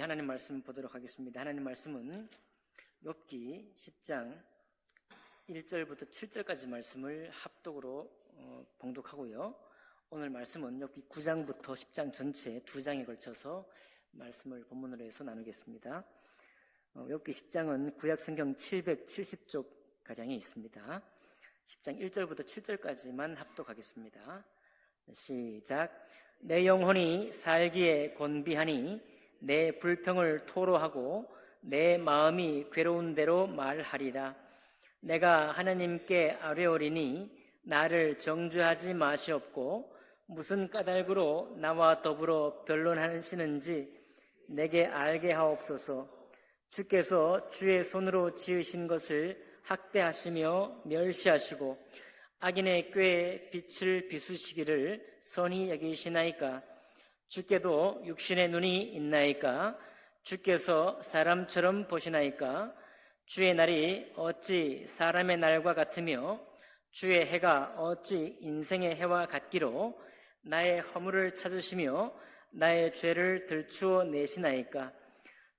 하나님 말씀 보도록 하겠습니다. 하나님 말씀은 욥기 10장 1절부터 7절까지 말씀을 합독으로 봉독하고요. 오늘 말씀은 욥기 9장부터 10장 전체 2장에 걸쳐서 말씀을 본문으로 해서 나누겠습니다. 욥기 10장은 구약 성경 770쪽 가량이 있습니다. 10장 1절부터 7절까지만 합독하겠습니다. 시작. 내 영혼이 살기에 곤비하니 내 불평을 토로하고 내 마음이 괴로운 대로 말하리라. 내가 하나님께 아뢰오리니 나를 정죄하지 마시옵고 무슨 까닭으로 나와 더불어 변론하시는지 내게 알게 하옵소서. 주께서 주의 손으로 지으신 것을 학대하시며 멸시하시고 악인의 꾀에 빛을 비추시기를 선히 여기시나이까? 주께도 육신의 눈이 있나이까? 주께서 사람처럼 보시나이까? 주의 날이 어찌 사람의 날과 같으며 주의 해가 어찌 인생의 해와 같기로 나의 허물을 찾으시며 나의 죄를 들추어 내시나이까?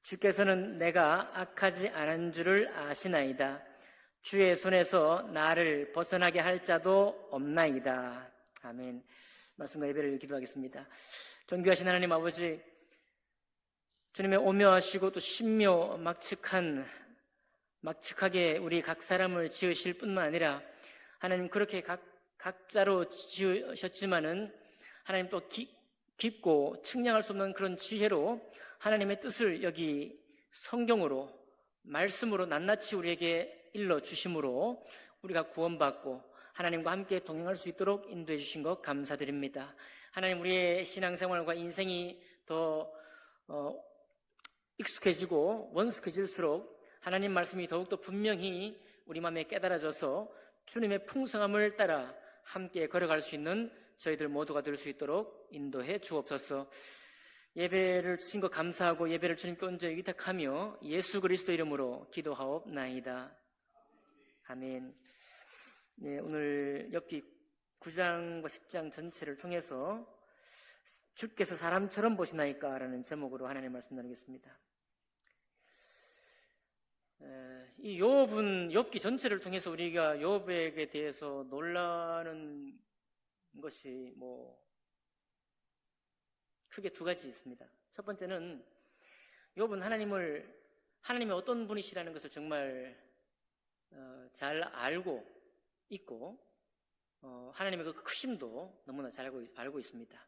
주께서는 내가 악하지 않은 줄을 아시나이다. 주의 손에서 나를 벗어나게 할 자도 없나이다. 아멘. 말씀과 예배를 기도하겠습니다. 존귀하신 하나님 아버지, 주님의 오묘하시고 또 신묘 막측하게 우리 각 사람을 지으실 뿐만 아니라 하나님 그렇게 각자로 지으셨지만은 하나님 또 깊고 측량할 수 없는 그런 지혜로 하나님의 뜻을 여기 성경으로 말씀으로 낱낱이 우리에게 일러주심으로 우리가 구원받고 하나님과 함께 동행할 수 있도록 인도해 주신 것 감사드립니다. 하나님, 우리의 신앙생활과 인생이 더 익숙해지고 원숙해질수록 하나님 말씀이 더욱더 분명히 우리 마음에 깨달아져서 주님의 풍성함을 따라 함께 걸어갈 수 있는 저희들 모두가 될 수 있도록 인도해 주옵소서. 예배를 주신 것 감사하고 예배를 주님께 온전히 의탁하며 예수 그리스도 이름으로 기도하옵나이다. 아멘. 네, 오늘 욥기 9장과 10장 전체를 통해서 주께서 사람처럼 보시나이까? 라는 제목으로 하나님의 말씀 나누겠습니다. 이 욥기 전체를 통해서 우리가 욥에게 대해서 놀라는 것이 크게 두 가지 있습니다. 첫 번째는 욥은 하나님이 어떤 분이시라는 것을 정말 잘 알고 있고 하나님의 그 크심도 너무나 잘 알고 있습니다.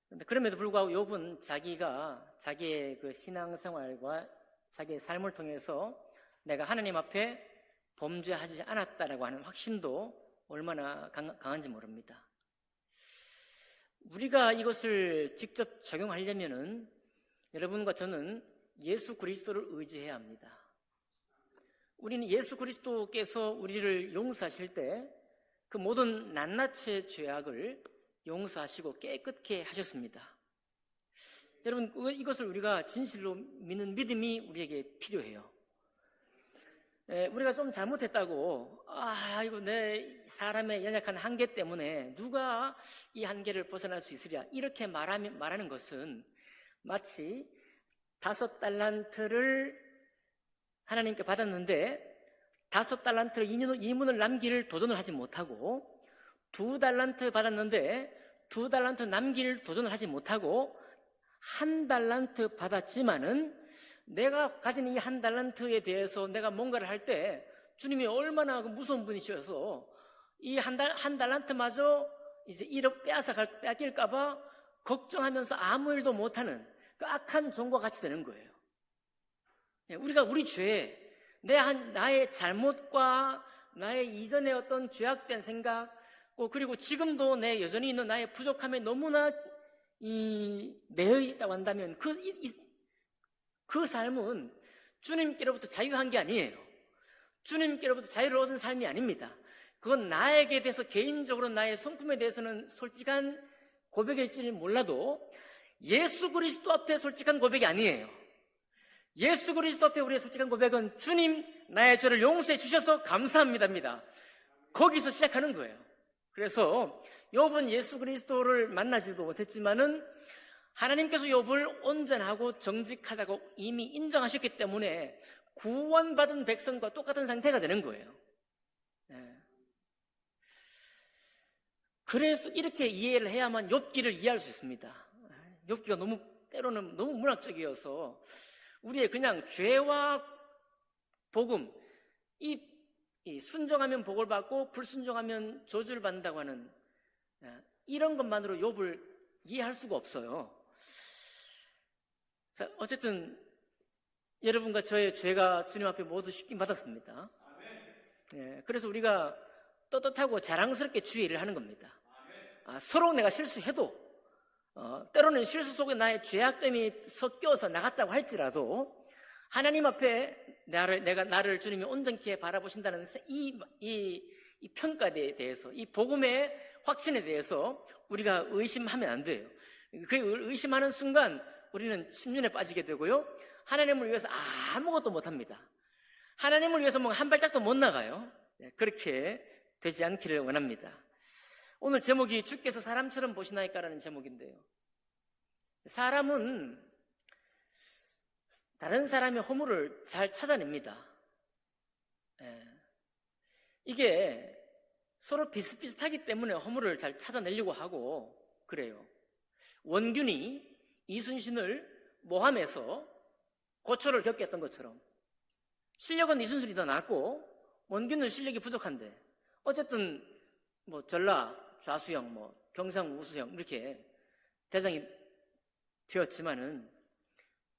그런데 그럼에도 불구하고 욥은 자기의 그 신앙생활과 자기의 삶을 통해서 내가 하나님 앞에 범죄하지 않았다라고 하는 확신도 얼마나 강한지 모릅니다. 우리가 이것을 직접 적용하려면은 여러분과 저는 예수 그리스도를 의지해야 합니다. 우리는 예수 그리스도께서 우리를 용서하실 때 그 모든 낱낱의 죄악을 용서하시고 깨끗게 하셨습니다. 여러분, 이것을 우리가 진실로 믿는 믿음이 우리에게 필요해요. 우리가 좀 잘못했다고 이거 내 사람의 연약한 한계 때문에 누가 이 한계를 벗어날 수 있으랴 이렇게 말하는 것은 마치 5달란트를 하나님께 받았는데 5달란트를 이문을 남길 도전을 하지 못하고 2달란트 받았는데 2달란트 남길 도전을 하지 못하고 1달란트 받았지만은 내가 가진 이 1달란트에 대해서 내가 뭔가를 할 때 주님이 얼마나 무서운 분이셔서 이 한 달란트마저 이제 1억 빼앗길까봐 걱정하면서 아무 일도 못하는 그 악한 종과 같이 되는 거예요. 우리가 우리 죄, 나의 잘못과 나의 이전의 어떤 죄악된 생각, 그리고 지금도 여전히 있는 나의 부족함에 너무나 매여 있다고 한다면 그 삶은 주님께로부터 자유한 게 아니에요. 주님께로부터 자유를 얻은 삶이 아닙니다. 그건 나에게 대해서 개인적으로 나의 성품에 대해서는 솔직한 고백일지는 몰라도 예수 그리스도 앞에 솔직한 고백이 아니에요. 예수 그리스도 앞에 우리의 솔직한 고백은 주님, 나의 죄를 용서해 주셔서 감사합니다입니다. 거기서 시작하는 거예요. 그래서 욥은 예수 그리스도를 만나지도 못했지만은 하나님께서 욥을 온전하고 정직하다고 이미 인정하셨기 때문에 구원받은 백성과 똑같은 상태가 되는 거예요. 예. 그래서 이렇게 이해를 해야만 욥기를 이해할 수 있습니다. 욥기가 때로는 너무 문학적이어서 우리의 그냥 죄와 복음, 이 순종하면 복을 받고 불순종하면 저주를 받는다고 하는 이런 것만으로 욥을 이해할 수가 없어요. 자, 어쨌든 여러분과 저의 죄가 주님 앞에 모두 씻김 받았습니다. 예, 그래서 우리가 떳떳하고 자랑스럽게 주의 일을 하는 겁니다. 서로 내가 실수해도 때로는 실수 속에 나의 죄악됨이 섞여서 나갔다고 할지라도 하나님 앞에 나를 주님이 온전케 바라보신다는 이 평가에 대해서, 이 복음의 확신에 대해서 우리가 의심하면 안 돼요. 그 의심하는 순간 우리는 침륜에 빠지게 되고요, 하나님을 위해서 아무것도 못합니다. 하나님을 위해서 뭐 한 발짝도 못 나가요. 그렇게 되지 않기를 원합니다. 오늘 제목이 주께서 사람처럼 보시나이까라는 제목인데요, 사람은 다른 사람의 허물을 잘 찾아냅니다. 이게 서로 비슷비슷하기 때문에 허물을 잘 찾아내려고 하고 그래요. 원균이 이순신을 모함해서 고초를 겪게 했던 것처럼 실력은 이순신이 더 낫고 원균은 실력이 부족한데 어쨌든 뭐 전라, 좌수형, 경상, 우수형 이렇게 대장이 되었지만은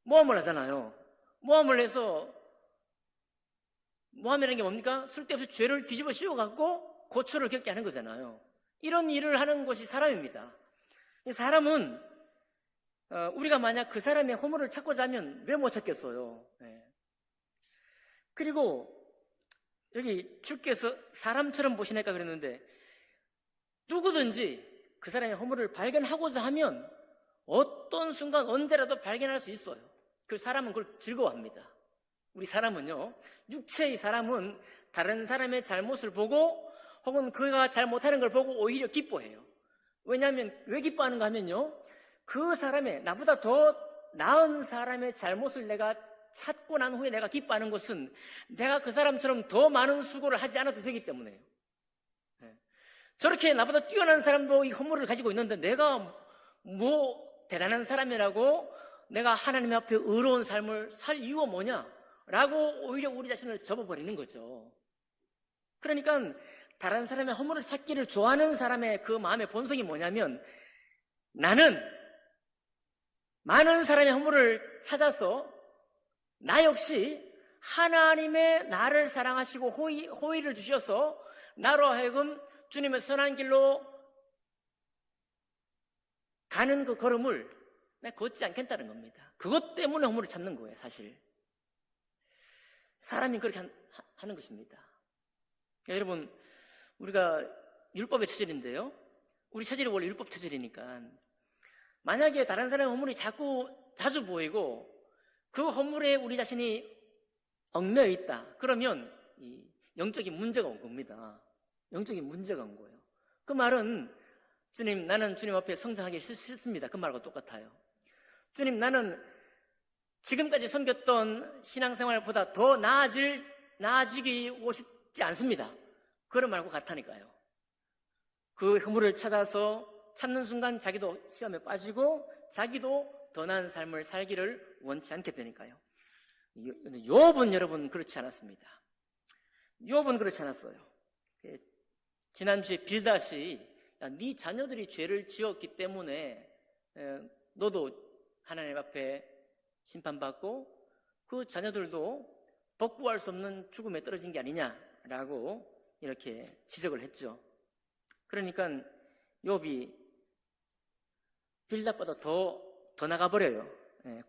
모함을 하잖아요. 모함을 해서, 모함이라는 게 뭡니까? 쓸데없이 죄를 뒤집어 씌워갖고 고초를 겪게 하는 거잖아요. 이런 일을 하는 것이 사람입니다. 사람은 우리가 만약 그 사람의 허물을 찾고자 하면 왜 못 찾겠어요? 그리고 여기 주께서 사람처럼 보시니까 그랬는데, 누구든지 그 사람의 허물을 발견하고자 하면 어떤 순간 언제라도 발견할 수 있어요. 그 사람은 그걸 즐거워합니다. 우리 사람은요, 육체의 사람은 다른 사람의 잘못을 보고 혹은 그가 잘못하는 걸 보고 오히려 기뻐해요. 왜냐하면 왜 기뻐하는가 하면요, 그 사람의, 나보다 더 나은 사람의 잘못을 내가 찾고 난 후에 내가 기뻐하는 것은 내가 그 사람처럼 더 많은 수고를 하지 않아도 되기 때문에요. 저렇게 나보다 뛰어난 사람도 이 허물을 가지고 있는데 내가 뭐 대단한 사람이라고 내가 하나님 앞에 의로운 삶을 살 이유가 뭐냐? 라고 오히려 우리 자신을 접어버리는 거죠. 그러니까 다른 사람의 허물을 찾기를 좋아하는 사람의 그 마음의 본성이 뭐냐면, 나는 많은 사람의 허물을 찾아서 나 역시 하나님의 나를 사랑하시고 호의를 주셔서 나로 하여금 주님의 선한 길로 가는 그 걸음을 내가 걷지 않겠다는 겁니다. 그것 때문에 허물을 찾는 거예요, 사실. 사람이 그렇게 하는 것입니다. 여러분, 우리가 율법의 체질인데요, 우리 체질이 원래 율법 체질이니까 만약에 다른 사람의 허물이 자주 보이고 그 허물에 우리 자신이 얽매여 있다, 그러면 이 영적인 문제가 온 겁니다. 영적인 문제가 온 거예요. 그 말은, 주님, 나는 주님 앞에 성장하기 싫습니다, 그 말과 똑같아요. 주님, 나는 지금까지 섬겼던 신앙생활보다 더 나아지고 싶지 않습니다, 그런 말과 같다니까요. 그 허물을 찾는 순간 자기도 시험에 빠지고 자기도 더 나은 삶을 살기를 원치 않게 되니까요. 욥은 여러분 그렇지 않았습니다. 욥은 그렇지 않았어요. 지난주에 빌닷이, 네 자녀들이 죄를 지었기 때문에 너도 하나님 앞에 심판받고 그 자녀들도 복구할 수 없는 죽음에 떨어진 게 아니냐라고 이렇게 지적을 했죠. 그러니까 욥이 빌닷보다 더 나가버려요.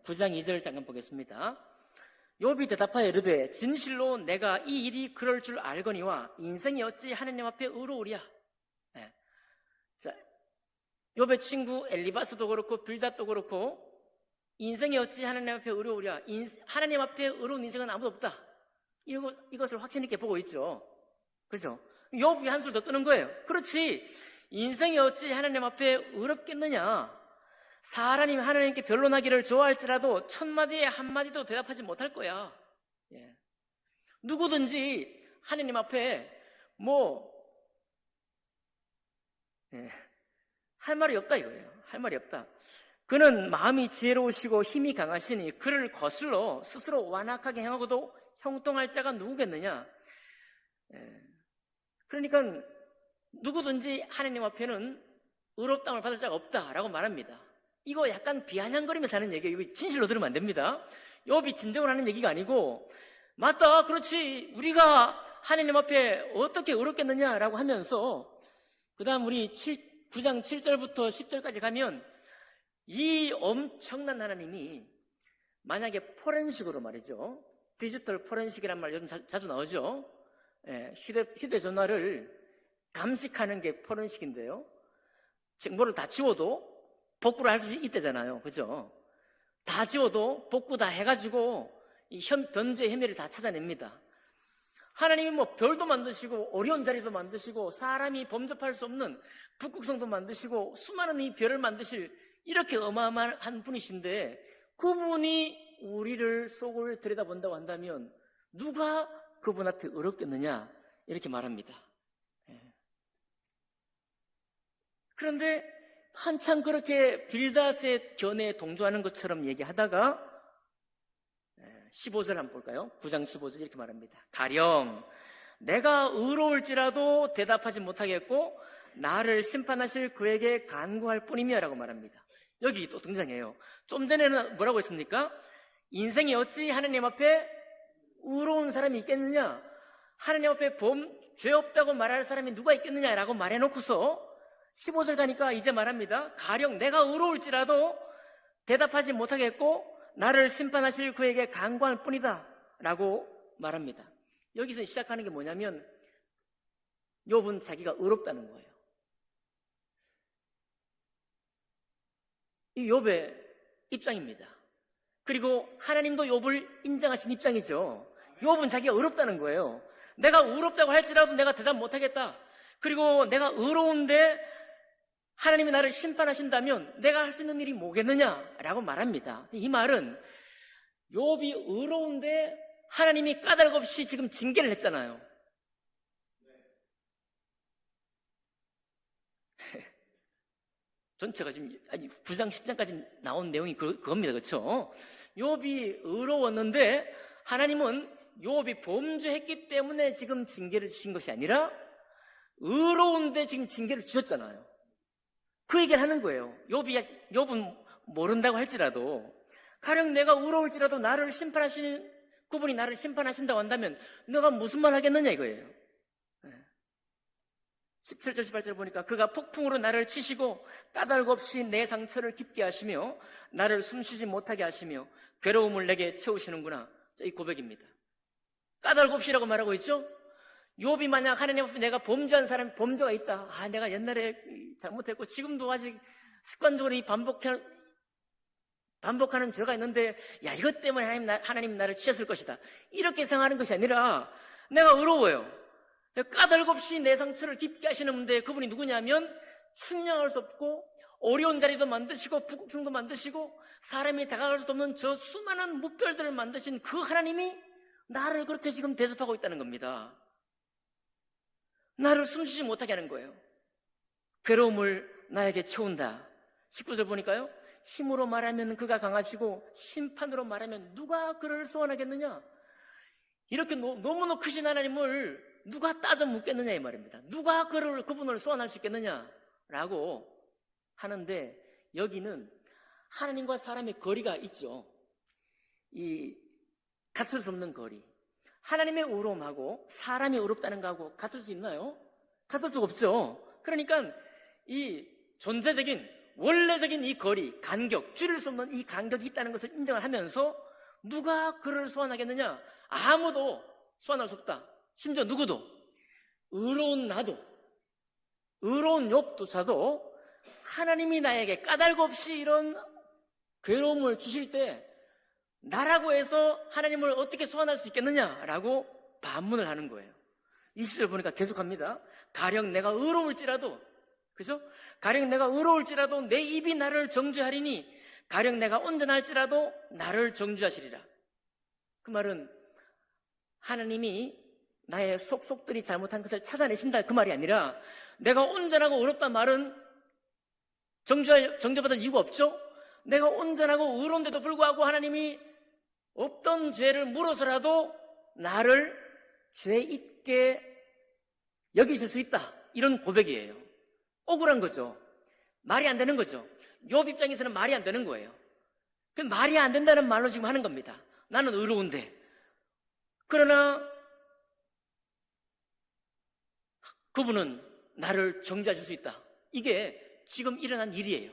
9장 2절 잠깐 보겠습니다. 욥이 대답하여 이르되 진실로 내가 이 일이 그럴 줄 알거니와 인생이 어찌 하나님 앞에 의로우랴. 자, 욥의 친구 엘리바스도 그렇고 빌닷도 그렇고 인생이 어찌 하나님 앞에 의로우랴, 하나님 앞에 의로운 인생은 아무도 없다, 이것을 확신 있게 보고 있죠. 그렇죠? 욥이 한술 더 뜨는 거예요. 그렇지, 인생이 어찌 하나님 앞에 의롭겠느냐. 사람이 하나님께 변론하기를 좋아할지라도 첫마디에 한마디도 대답하지 못할 거야. 예. 누구든지 하나님 앞에 할 말이 없다 이거예요. 할 말이 없다. 그는 마음이 지혜로우시고 힘이 강하시니 그를 거슬러 스스로 완악하게 행하고도 형통할 자가 누구겠느냐. 그러니까 누구든지 하나님 앞에는 의롭다함을 받을 자가 없다라고 말합니다. 이거 약간 비아냥거리면서 하는 얘기예요. 이거 진실로 들으면 안 됩니다. 욥이 진정을 하는 얘기가 아니고, 맞다, 그렇지, 우리가 하나님 앞에 어떻게 의롭겠느냐라고 하면서, 그 다음 우리 9장 7절부터 10절까지 가면 이 엄청난 하나님이 만약에 포렌식으로 말이죠, 디지털 포렌식이란 말 요즘 자주 나오죠. 휴대전화를 감식하는 게 포렌식인데요, 정보를 다 지워도 복구를 할 수 있대잖아요. 그죠? 다 지워도 복구 다 해가지고 이 변조의 혐의를 다 찾아냅니다. 하나님이 별도 만드시고 어려운 자리도 만드시고 사람이 범접할 수 없는 북극성도 만드시고 수많은 이 별을 만드실 이렇게 어마어마한 분이신데, 그분이 우리를 속을 들여다본다고 한다면 누가 그분 앞에 의롭겠느냐 이렇게 말합니다. 그런데 한참 그렇게 빌닷의 견해에 동조하는 것처럼 얘기하다가 15절 한번 볼까요? 9장 15절 이렇게 말합니다. 가령 내가 의로울지라도 대답하지 못하겠고 나를 심판하실 그에게 간구할 뿐이며 라고 말합니다. 여기 또 등장해요. 좀 전에는 뭐라고 했습니까? 인생이 어찌 하나님 앞에 의로운 사람이 있겠느냐, 하나님 앞에 죄 없다고 말할 사람이 누가 있겠느냐라고 말해놓고서 15절 가니까 이제 말합니다. 가령 내가 의로울지라도 대답하지 못하겠고 나를 심판하실 그에게 간구할 뿐이다 라고 말합니다. 여기서 시작하는 게 뭐냐면 욥은 자기가 의롭다는 거예요. 이 욥의 입장입니다. 그리고 하나님도 욥을 인정하신 입장이죠. 욥은 자기가 의롭다는 거예요. 내가 의롭다고 할지라도 내가 대답 못하겠다. 그리고 내가 의로운데 하나님이 나를 심판하신다면 내가 할 수 있는 일이 뭐겠느냐라고 말합니다. 이 말은 욥이 의로운데 하나님이 까닭 없이 지금 징계를 했잖아요. 전체가 지금 9장 10장까지 나온 내용이 그겁니다. 그렇죠? 욥이 의로웠는데 하나님은 욥이 범죄했기 때문에 지금 징계를 주신 것이 아니라 의로운데 지금 징계를 주셨잖아요. 그 얘기를 하는 거예요. 욥은 모른다고 할지라도, 가령 내가 의로울지라도 나를 심판하신 그분이 나를 심판하신다고 한다면 너가 무슨 말 하겠느냐 이거예요. 17절 18절 보니까 그가 폭풍으로 나를 치시고 까닭 없이 내 상처를 깊게 하시며 나를 숨쉬지 못하게 하시며 괴로움을 내게 채우시는구나. 이 고백입니다. 까닭 없이라고 말하고 있죠. 욥이 만약 하나님 앞에 내가 범죄한 사람이 범죄가 있다, 내가 옛날에 잘못했고 지금도 아직 습관적으로 반복하는 죄가 있는데 이것 때문에 하나님 나를 치셨을 것이다, 이렇게 생각하는 것이 아니라 내가 의로워요. 까닭 없이 내 상처를 깊게 하시는 분데 그분이 누구냐면 측량할 수 없고 어려운 자리도 만드시고 북극성도 만드시고 사람이 다가갈 수도 없는 저 수많은 무별들을 만드신 그 하나님이 나를 그렇게 지금 대접하고 있다는 겁니다. 나를 숨쉬지 못하게 하는 거예요. 괴로움을 나에게 채운다. 19절 보니까요, 힘으로 말하면 그가 강하시고 심판으로 말하면 누가 그를 소원하겠느냐. 이렇게 너무나 크신 하나님을 누가 따져 묻겠느냐 이 말입니다. 누가 그분을 소원할 수 있겠느냐라고 하는데, 여기는 하나님과 사람의 거리가 있죠. 이 같을 수 없는 거리. 하나님의 의로움하고 사람이 의롭다는 거하고 같을 수 있나요? 같을 수가 없죠. 그러니까 이 존재적인 원래적인 이 거리, 간격, 줄일 수 없는 이 간격이 있다는 것을 인정을 하면서 누가 그를 소환하겠느냐? 아무도 소환할 수 없다. 심지어 누구도, 의로운 나도, 의로운 욥조차도 하나님이 나에게 까닭 없이 이런 괴로움을 주실 때 나라고 해서 하나님을 어떻게 소환할 수 있겠느냐라고 반문을 하는 거예요. 20절 보니까 계속합니다. 가령 내가 의로울지라도, 그죠? 가령 내가 의로울지라도 내 입이 나를 정죄하리니 가령 내가 온전할지라도 나를 정죄하시리라. 그 말은 하나님이 나의 속속들이 잘못한 것을 찾아내신다 그 말이 아니라 내가 온전하고 의롭단 말은 정죄받을 이유가 없죠? 내가 온전하고 의로운데도 불구하고 하나님이 없던 죄를 물어서라도 나를 죄 있게 여기실 수 있다. 이런 고백이에요. 억울한 거죠. 말이 안 되는 거죠. 욥 입장에서는 말이 안 되는 거예요. 그 말이 안 된다는 말로 지금 하는 겁니다. 나는 의로운데. 그러나 그분은 나를 정죄하실 수 있다. 이게 지금 일어난 일이에요.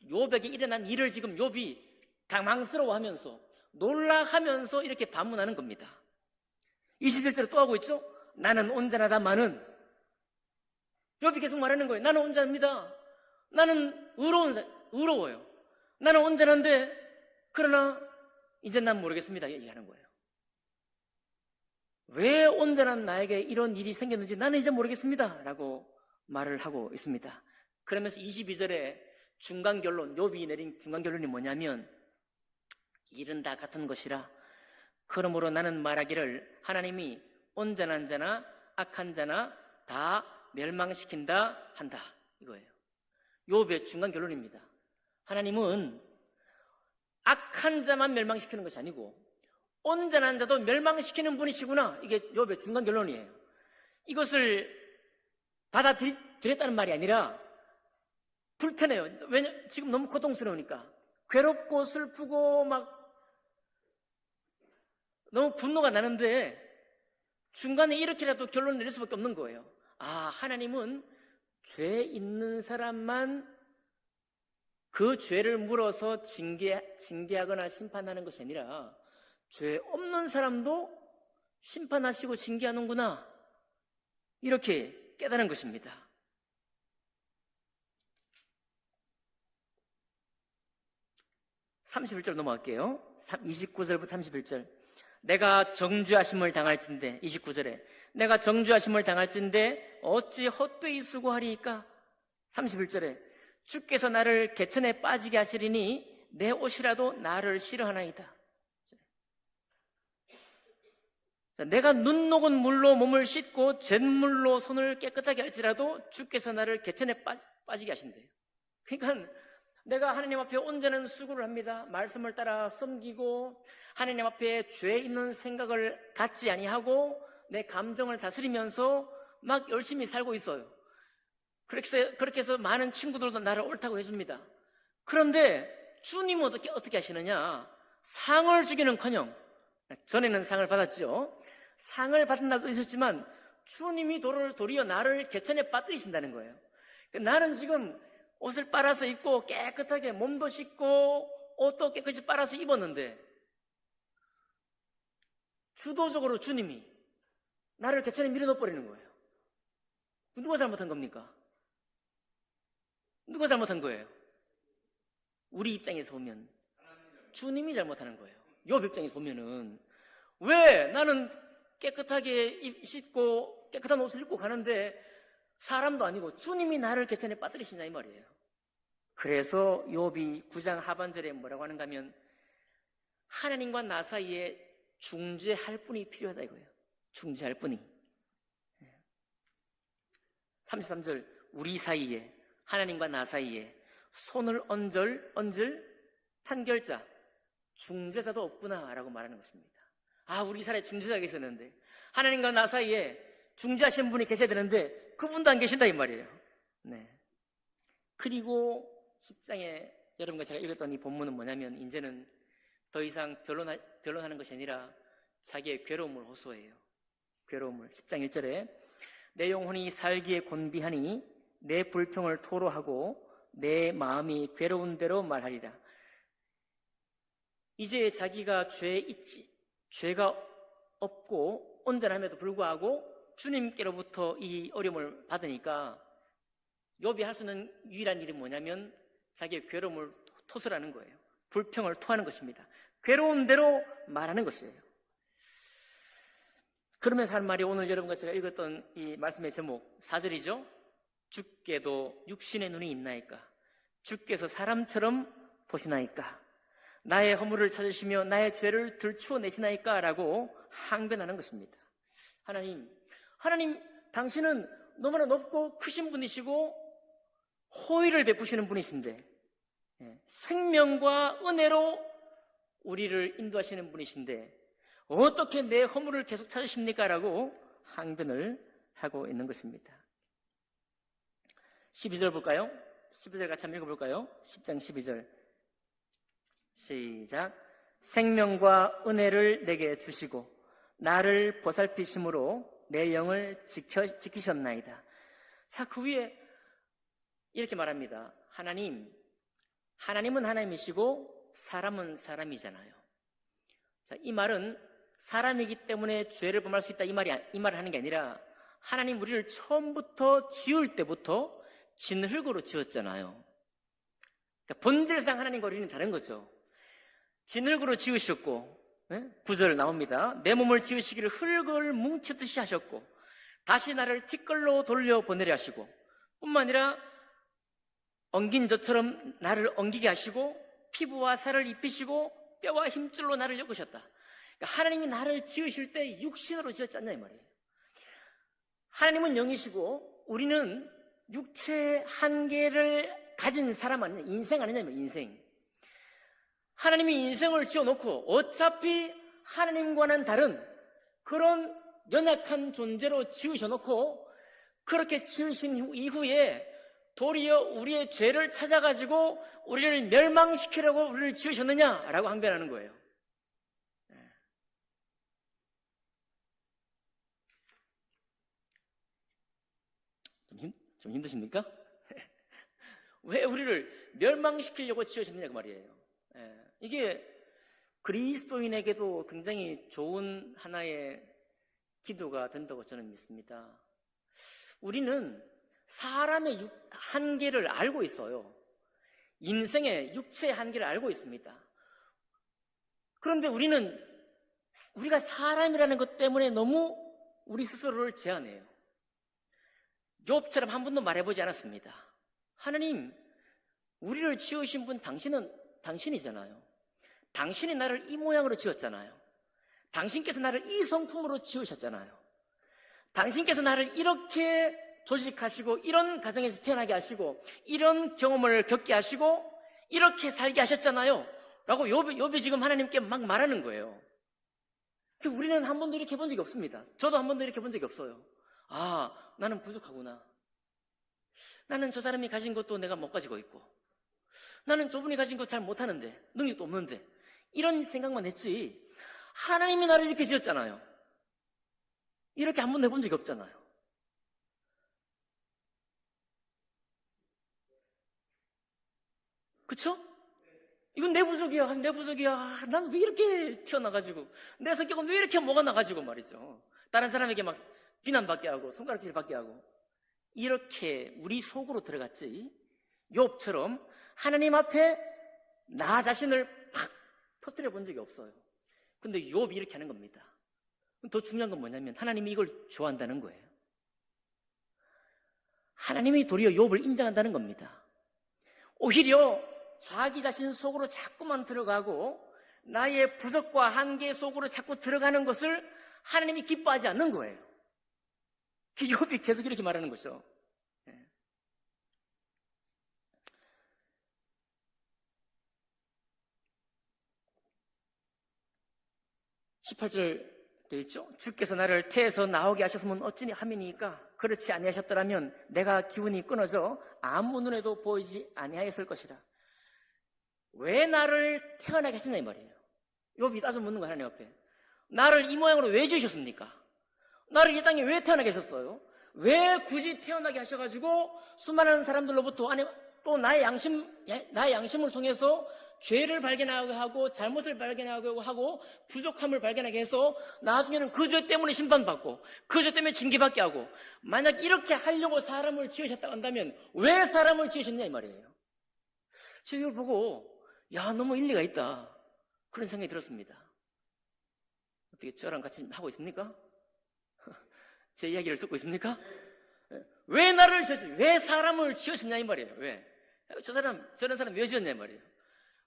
욥에게 일어난 일을 지금 욥이 당황스러워하면서 놀라하면서 이렇게 반문하는 겁니다. 21절에 또 하고 있죠. 나는 온전하다마는 욥이 계속 말하는 거예요. 나는 온전합니다. 나는 의로워요. 나는 온전한데 그러나 이제 난 모르겠습니다. 얘기하는 거예요. 왜 온전한 나에게 이런 일이 생겼는지 나는 이제 모르겠습니다. 라고 말을 하고 있습니다. 그러면서 22절에 중간결론, 욥이 내린 중간결론이 뭐냐면 일은 다 같은 것이라 그러므로 나는 말하기를 하나님이 온전한 자나 악한 자나 다 멸망시킨다 한다. 이거예요. 욥의 중간결론입니다. 하나님은 악한 자만 멸망시키는 것이 아니고 온전한 자도 멸망시키는 분이시구나. 이게 욥의 중간결론이에요. 이것을 받아들였다는 말이 아니라 불편해요. 왜냐? 지금 너무 고통스러우니까. 괴롭고 슬프고 막 너무 분노가 나는데 중간에 이렇게라도 결론을 내릴 수밖에 없는 거예요. 아, 하나님은 죄 있는 사람만 그 죄를 물어서 징계하거나 심판하는 것이 아니라 죄 없는 사람도 심판하시고 징계하는구나. 이렇게 깨달은 것입니다. 31절 넘어갈게요. 29절부터 31절. 내가 정죄하심을 당할진대. 29절에 내가 정죄하심을 당할진대 어찌 헛되이 수고하리이까. 31절에 주께서 나를 개천에 빠지게 하시리니 내 옷이라도 나를 싫어하나이다. 내가 눈 녹은 물로 몸을 씻고 잿물로 손을 깨끗하게 할지라도 주께서 나를 개천에 빠지게 하신대요. 그러니까 내가 하나님 앞에 온전한 수고를 합니다. 말씀을 따라 섬기고 하나님 앞에 죄 있는 생각을 갖지 아니하고 내 감정을 다스리면서 막 열심히 살고 있어요. 그렇게 해서 많은 친구들도 나를 옳다고 해줍니다. 그런데 주님은 어떻게 하시느냐? 상을 주기는커녕, 전에는 상을 받았죠. 상을 받는다고 있었지만 주님이 도리어 나를 개천에 빠뜨리신다는 거예요. 나는 지금 옷을 빨아서 입고 깨끗하게 몸도 씻고 옷도 깨끗이 빨아서 입었는데 주도적으로 주님이 나를 개천에 밀어넣어버리는 거예요. 누가 잘못한 겁니까? 누가 잘못한 거예요? 우리 입장에서 보면 주님이 잘못하는 거예요. 욥 입장에서 보면은 왜 나는 깨끗하게 씻고 깨끗한 옷을 입고 가는데 사람도 아니고 주님이 나를 개천에 빠뜨리시냐 이 말이에요. 그래서 욥이 9장 하반절에 뭐라고 하는가 하면 하나님과 나 사이에 중재할 분이 필요하다 이거예요. 중재할 분이. 33절 우리 사이에 하나님과 나 사이에 손을 얹을 판결자 중재자도 없구나 라고 말하는 것입니다. 아, 우리 사이에 중재자가 있었는데 하나님과 나 사이에 중재하시는 분이 계셔야 되는데 그분도 안 계신다 이 말이에요. 네. 그리고 10장에 여러분과 제가 읽었던 이 본문은 뭐냐면 이제는 더 이상 변론하는 것이 아니라 자기의 괴로움을 호소해요. 괴로움을. 10장 1절에 내 영혼이 살기에 곤비하니 내 불평을 토로하고 내 마음이 괴로운 대로 말하리라. 이제 자기가 죄가 없고 온전함에도 불구하고 주님께로부터 이 어려움을 받으니까 욥이 할 수 있는 유일한 일이 뭐냐면 자기의 괴로움을 토설하는 거예요. 불평을 토하는 것입니다. 괴로운 대로 말하는 것이에요. 그러면서 하는 말이 오늘 여러분과 제가 읽었던 이 말씀의 제목 4절이죠. 주께도 육신의 눈이 있나이까? 주께서 사람처럼 보시나이까? 나의 허물을 찾으시며 나의 죄를 들추어내시나이까? 라고 항변하는 것입니다. 하나님, 당신은 너무나 높고 크신 분이시고 호의를 베푸시는 분이신데 생명과 은혜로 우리를 인도하시는 분이신데 어떻게 내 허물을 계속 찾으십니까? 라고 항변을 하고 있는 것입니다. 12절 볼까요? 12절 같이 한번 읽어볼까요? 10장 12절 시작. 생명과 은혜를 내게 주시고 나를 보살피심으로 내 영을 지키셨나이다. 자, 그 위에 이렇게 말합니다. 하나님은 하나님이시고 사람은 사람이잖아요. 자, 이 말은 사람이기 때문에 죄를 범할 수 있다 이 말을 하는 게 아니라 하나님 우리를 처음부터 지을 때부터 진흙으로 지었잖아요. 그러니까 본질상 하나님과 우리는 다른 거죠. 진흙으로 지으셨고 9절 나옵니다. 내 몸을 지으시기를 흙을 뭉치듯이 하셨고 다시 나를 티끌로 돌려보내려 하시고 뿐만 아니라 엉긴 젖처럼 나를 엉기게 하시고 피부와 살을 입히시고 뼈와 힘줄로 나를 엮으셨다. 그러니까 하나님이 나를 지으실 때 육신으로 지었지 않냐 이 말이에요. 하나님은 영이시고 우리는 육체의 한계를 가진 사람 아니냐, 인생 아니냐, 인생. 하나님이 인생을 지어놓고 어차피 하나님과는 다른 그런 연약한 존재로 지으셔놓고 그렇게 지으신 이후에 도리어 우리의 죄를 찾아가지고 우리를 멸망시키려고 우리를 지으셨느냐라고 항변하는 거예요. 좀 힘드십니까? 왜 우리를 멸망시키려고 지으셨느냐 그 말이에요. 이게 그리스도인에게도 굉장히 좋은 하나의 기도가 된다고 저는 믿습니다. 우리는 사람의 한계를 알고 있어요. 인생의 육체의 한계를 알고 있습니다. 그런데 우리가 사람이라는 것 때문에 너무 우리 스스로를 제한해요. 욥처럼 한 번도 말해보지 않았습니다. 하나님, 우리를 지으신 분 당신이잖아요. 당신이 나를 이 모양으로 지었잖아요. 당신께서 나를 이 성품으로 지으셨잖아요. 당신께서 나를 이렇게 조직하시고 이런 가정에서 태어나게 하시고 이런 경험을 겪게 하시고 이렇게 살게 하셨잖아요. 라고 욥이 지금 하나님께 막 말하는 거예요. 우리는 한 번도 이렇게 해본 적이 없습니다. 저도 한 번도 이렇게 해본 적이 없어요. 아, 나는 부족하구나. 나는 저 사람이 가진 것도 내가 못 가지고 있고 나는 저분이 가진 것 잘 못하는데 능력도 없는데 이런 생각만 했지 하나님이 나를 이렇게 지었잖아요. 이렇게 한 번도 해본 적이 없잖아요. 그쵸? 이건 내 부족이야. 난 왜 이렇게 태어나가지고 내 성격은 왜 이렇게 뭐가 나가지고 말이죠. 다른 사람에게 막 비난받게 하고 손가락질 받게 하고 이렇게 우리 속으로 들어갔지. 욥처럼 하나님 앞에 나 자신을 팍 터뜨려 본 적이 없어요. 근데 욥이 이렇게 하는 겁니다. 더 중요한 건 뭐냐면 하나님이 이걸 좋아한다는 거예요. 하나님이 도리어 욥을 인정한다는 겁니다. 오히려 자기 자신 속으로 자꾸만 들어가고 나의 부족과 한계 속으로 자꾸 들어가는 것을 하나님이 기뻐하지 않는 거예요. 욥이 계속 이렇게 말하는 거죠. 18절 되어 있죠? 주께서 나를 태에서 나오게 하셨으면 어찌니 함이니까 그렇지 아니하셨더라면 내가 기운이 끊어져 아무 눈에도 보이지 아니하였을 것이라. 왜 나를 태어나게 하셨냐 이 말이에요. 욥이 따져 묻는 거예요. 하나님 앞에 나를 이 모양으로 왜 지으셨습니까? 나를 이 땅에 왜 태어나게 하셨어요? 왜 굳이 태어나게 하셔가지고 수많은 사람들로부터 또 나의 양심을 통해서 죄를 발견하게 하고 잘못을 발견하게 하고 부족함을 발견하게 해서 나중에는 그 죄 때문에 심판받고 그 죄 때문에 징계받게 하고 만약 이렇게 하려고 사람을 지으셨다고 한다면 왜 사람을 지으셨냐 이 말이에요. 제가 이걸 보고 너무 일리가 있다 그런 생각이 들었습니다. 어떻게 저랑 같이 하고 있습니까? 제 이야기를 듣고 있습니까? 왜 나를 지으셨냐? 왜 사람을 지으셨냐 이 말이에요. 왜? 저런 사람 왜 지었냐 이 말이에요.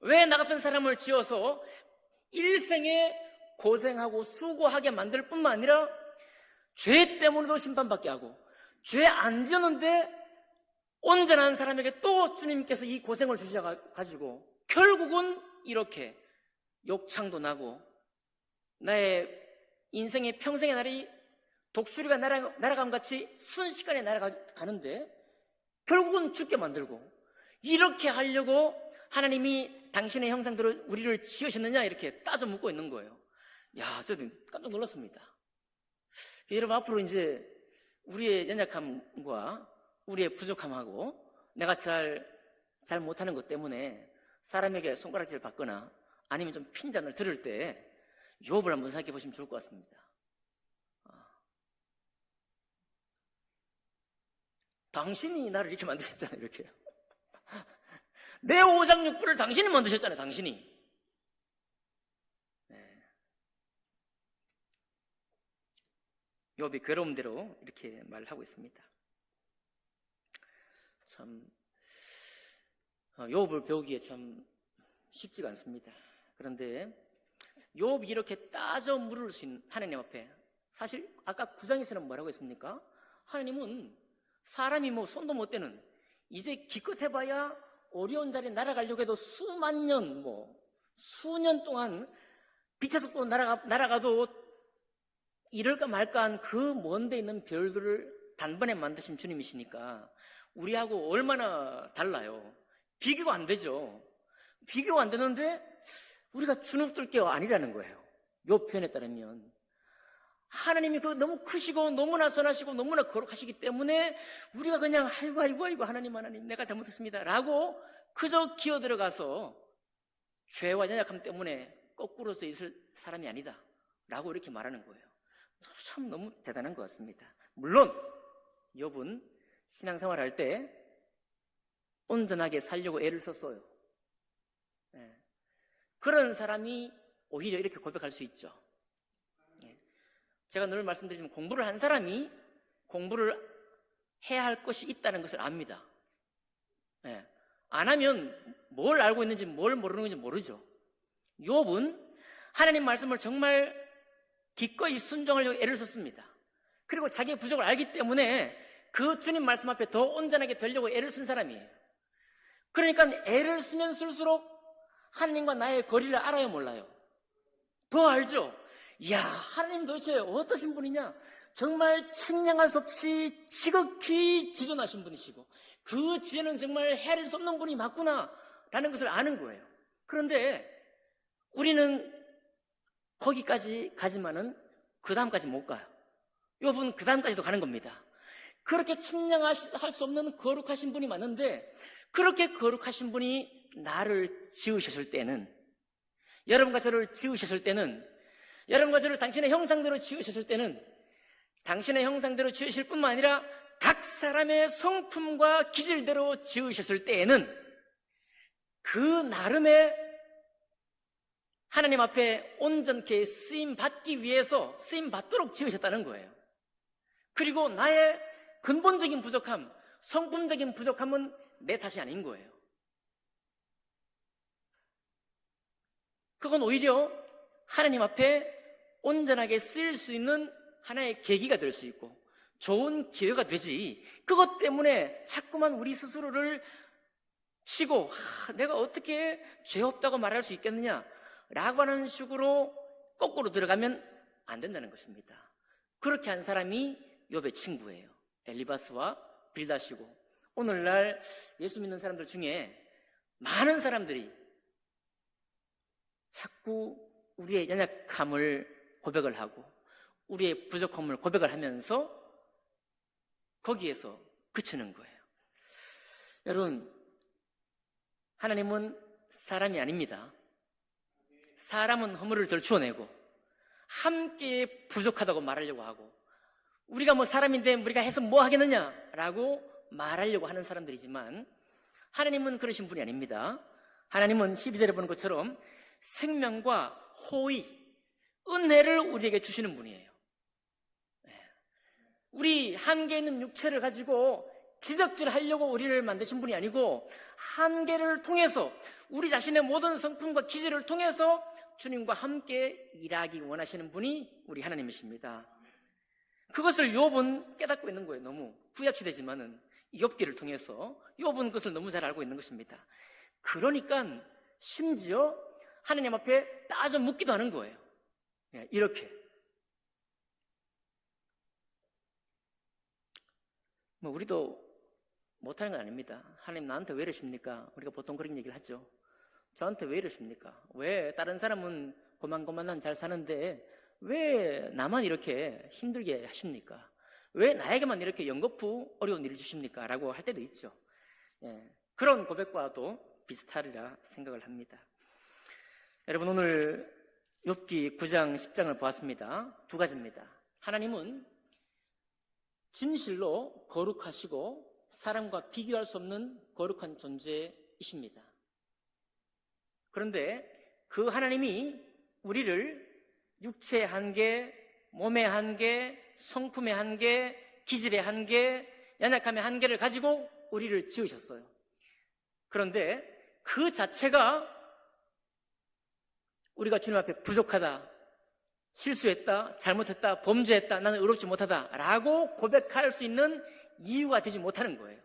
왜 나 같은 사람을 지어서 일생에 고생하고 수고하게 만들 뿐만 아니라 죄 때문에도 심판받게 하고, 죄 안 지었는데 온전한 사람에게 또 주님께서 이 고생을 주셔가지고 결국은 이렇게 욕창도 나고 나의 인생의 평생의 날이 독수리가 날아감 같이 순식간에 날아가는데 결국은 죽게 만들고, 이렇게 하려고 하나님이 당신의 형상대로 우리를 지으셨느냐 이렇게 따져 묻고 있는 거예요. 야, 저도 깜짝 놀랐습니다. 여러분, 앞으로 이제 우리의 연약함과 우리의 부족함하고 내가 잘 못하는 것 때문에 사람에게 손가락질 받거나 아니면 좀 핀잔을 들을 때 욥을 한번 생각해 보시면 좋을 것 같습니다. 당신이 나를 이렇게 만드셨잖아요. 이렇게 내 오장육부를 당신이 만드셨잖아요. 당신이. 네. 욥이 괴로움대로 이렇게 말하고 있습니다. 참 욥을 배우기에 참 쉽지가 않습니다. 그런데 욥이 이렇게 따져 물을 수 있는 하나님 앞에, 사실 아까 9장에서는 뭐라고 했습니까? 하나님은 사람이 뭐 손도 못 대는, 이제 기껏 해봐야 어려운 자리에 날아가려고 해도 수만 년, 수년 동안 빛의 속도로 날아가도 이럴까 말까한 그 먼 데 있는 별들을 단번에 만드신 주님이시니까 우리하고 얼마나 달라요. 비교가 안 되죠. 비교가 안 되는데 우리가 주눅들 게 아니라는 거예요. 요 표현에 따르면 하나님이 너무 크시고 너무나 선하시고 너무나 거룩하시기 때문에 우리가 그냥 아이고 하나님 내가 잘못했습니다 라고 그저 기어들어가서 죄와 연약함 때문에 거꾸로 서 있을 사람이 아니다 라고 이렇게 말하는 거예요. 참 너무 대단한 것 같습니다. 물론 욥은 신앙생활 할 때 온전하게 살려고 애를 썼어요. 그런 사람이 오히려 이렇게 고백할 수 있죠. 제가 늘 말씀드리지만 공부를 한 사람이 공부를 해야 할 것이 있다는 것을 압니다. 안 하면 뭘 알고 있는지 뭘 모르는 건지 모르죠. 욥은 하나님 말씀을 정말 기꺼이 순종하려고 애를 썼습니다. 그리고 자기의 부족을 알기 때문에 그 주님 말씀 앞에 더 온전하게 되려고 애를 쓴 사람이에요. 그러니까 애를 쓰면 쓸수록 하나님과 나의 거리를 알아요, 몰라요? 더 알죠? 이야, 하나님 도대체 어떠신 분이냐? 정말 측량할 수 없이 지극히 지존하신 분이시고 그 지혜는 정말 헤아릴 수 없는 분이 맞구나 라는 것을 아는 거예요. 그런데 우리는 거기까지 가지만은 그 다음까지 못 가요. 욥은 그 다음까지도 가는 겁니다. 그렇게 측량할 수 없는 거룩하신 분이 맞는데, 그렇게 거룩하신 분이 나를 지으셨을 때는, 여러분과 저를 지으셨을 때는, 여러분과 저를 당신의 형상대로 지으셨을 때는, 당신의 형상대로 지으실 뿐만 아니라 각 사람의 성품과 기질대로 지으셨을 때에는 그 나름의 하나님 앞에 온전케 쓰임받기 위해서 쓰임받도록 지으셨다는 거예요. 그리고 나의 근본적인 부족함, 성품적인 부족함은 내 탓이 아닌 거예요. 그건 오히려 하나님 앞에 온전하게 쓰일 수 있는 하나의 계기가 될 수 있고 좋은 기회가 되지, 그것 때문에 자꾸만 우리 스스로를 치고 내가 어떻게 죄 없다고 말할 수 있겠느냐 라고 하는 식으로 거꾸로 들어가면 안 된다는 것입니다. 그렇게 한 사람이 욥의 친구예요. 엘리바스와 빌닷이고, 오늘날 예수 믿는 사람들 중에 많은 사람들이 자꾸 우리의 연약함을 고백을 하고 우리의 부족함을 고백을 하면서 거기에서 그치는 거예요. 여러분, 하나님은 사람이 아닙니다. 사람은 허물을 덜추어내고 함께 부족하다고 말하려고 하고, 우리가 사람인데 우리가 해서 뭐 하겠느냐라고 말하려고 하는 사람들이지만 하나님은 그러신 분이 아닙니다. 하나님은 12절에 보는 것처럼 생명과 호의, 은혜를 우리에게 주시는 분이에요. 우리 한계 있는 육체를 가지고 지적질하려고 우리를 만드신 분이 아니고 한계를 통해서 우리 자신의 모든 성품과 기질을 통해서 주님과 함께 일하기 원하시는 분이 우리 하나님이십니다. 그것을 욥은 깨닫고 있는 거예요. 너무 구약시대지만은 욥기를 통해서 욥은 그것을 너무 잘 알고 있는 것입니다. 그러니까 심지어 하나님 앞에 따져 묻기도 하는 거예요. 이렇게 우리도 못하는 건 아닙니다. 하나님 나한테 왜 이러십니까? 우리가 보통 그런 얘기를 하죠. 저한테 왜 이러십니까? 왜 다른 사람은 고만고만한 잘 사는데 왜 나만 이렇게 힘들게 하십니까? 왜 나에게만 이렇게 연거푸 어려운 일을 주십니까? 라고 할 때도 있죠. 그런 고백과도 비슷하리라 생각을 합니다. 여러분, 오늘 욥기 9장 10장을 보았습니다. 두 가지입니다. 하나님은 진실로 거룩하시고 사람과 비교할 수 없는 거룩한 존재이십니다. 그런데 그 하나님이 우리를 육체의 한계, 몸의 한계, 성품의 한계, 기질의 한계, 연약함의 한계를 가지고 우리를 지으셨어요. 그런데 그 자체가 우리가 주님 앞에 부족하다, 실수했다, 잘못했다, 범죄했다, 나는 의롭지 못하다 라고 고백할 수 있는 이유가 되지 못하는 거예요.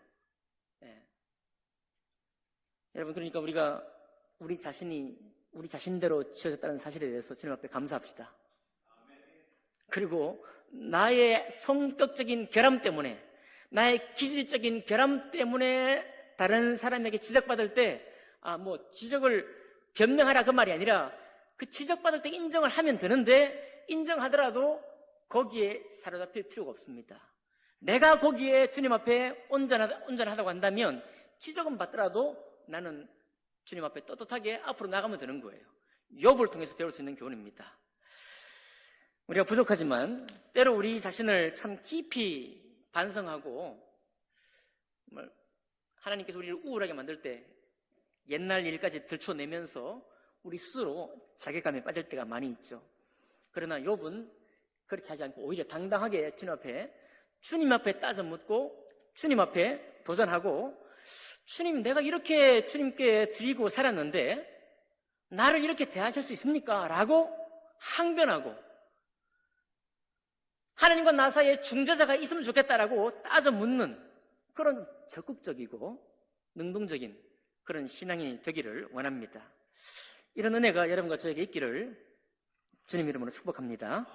여러분, 그러니까 우리가 우리 자신대로 지어졌다는 사실에 대해서 주님 앞에 감사합시다. 그리고 나의 성격적인 결함 때문에, 나의 기질적인 결함 때문에 다른 사람에게 지적받을 때, 지적을 변명하라 그 말이 아니라 그 지적받을 때 인정을 하면 되는데, 인정하더라도 거기에 사로잡힐 필요가 없습니다. 내가 거기에 주님 앞에 온전하다고 한다면 지적은 받더라도 나는 주님 앞에 떳떳하게 앞으로 나가면 되는 거예요. 욥을 통해서 배울 수 있는 교훈입니다. 우리가 부족하지만 때로 우리 자신을 참 깊이 반성하고, 하나님께서 우리를 우울하게 만들 때 옛날 일까지 들춰내면서 우리 스스로 자괴감에 빠질 때가 많이 있죠. 그러나 욥은 그렇게 하지 않고 오히려 당당하게 주님 앞에 따져 묻고 주님 앞에 도전하고, 주님, 내가 이렇게 주님께 드리고 살았는데 나를 이렇게 대하실 수 있습니까? 라고 항변하고, 하나님과 나 사이에 중재자가 있으면 좋겠다라고 따져 묻는 그런 적극적이고 능동적인 그런 신앙이 되기를 원합니다. 이런 은혜가 여러분과 저에게 있기를 주님 이름으로 축복합니다.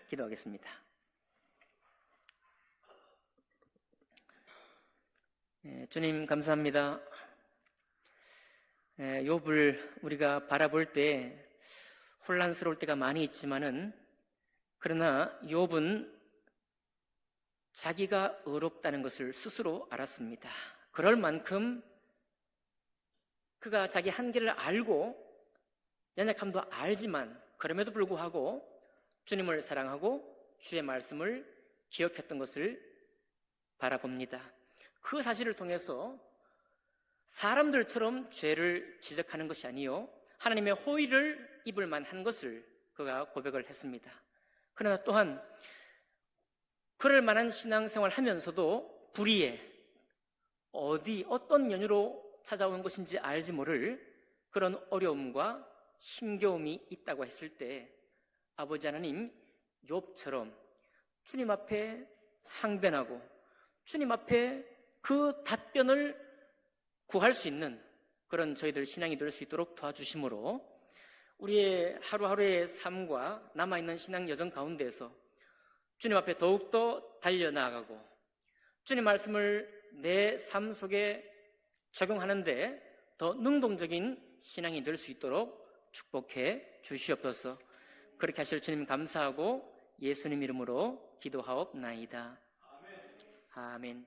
기도하겠습니다. 주님 감사합니다. 욥을 우리가 바라볼 때 혼란스러울 때가 많이 있지만은, 그러나 욥은 자기가 의롭다는 것을 스스로 알았습니다. 그럴 만큼 그가 자기 한계를 알고 연약함도 알지만 그럼에도 불구하고 주님을 사랑하고 주의 말씀을 기억했던 것을 바라봅니다. 그 사실을 통해서 사람들처럼 죄를 지적하는 것이 아니요 하나님의 호의를 입을 만한 것을 그가 고백을 했습니다. 그러나 또한 그럴 만한 신앙생활을 하면서도 불의에 어떤 연유로 찾아온 것인지 알지 모를 그런 어려움과 힘겨움이 있다고 했을 때 아버지 하나님, 욥처럼 주님 앞에 항변하고 주님 앞에 그 답변을 구할 수 있는 그런 저희들 신앙이 될 수 있도록 도와주심으로 우리의 하루하루의 삶과 남아있는 신앙 여정 가운데에서 주님 앞에 더욱더 달려나가고 주님 말씀을 내 삶 속에 적용하는데 더 능동적인 신앙이 될 수 있도록 축복해 주시옵소서. 그렇게 하실 주님 감사하고 예수님 이름으로 기도하옵나이다. 아멘.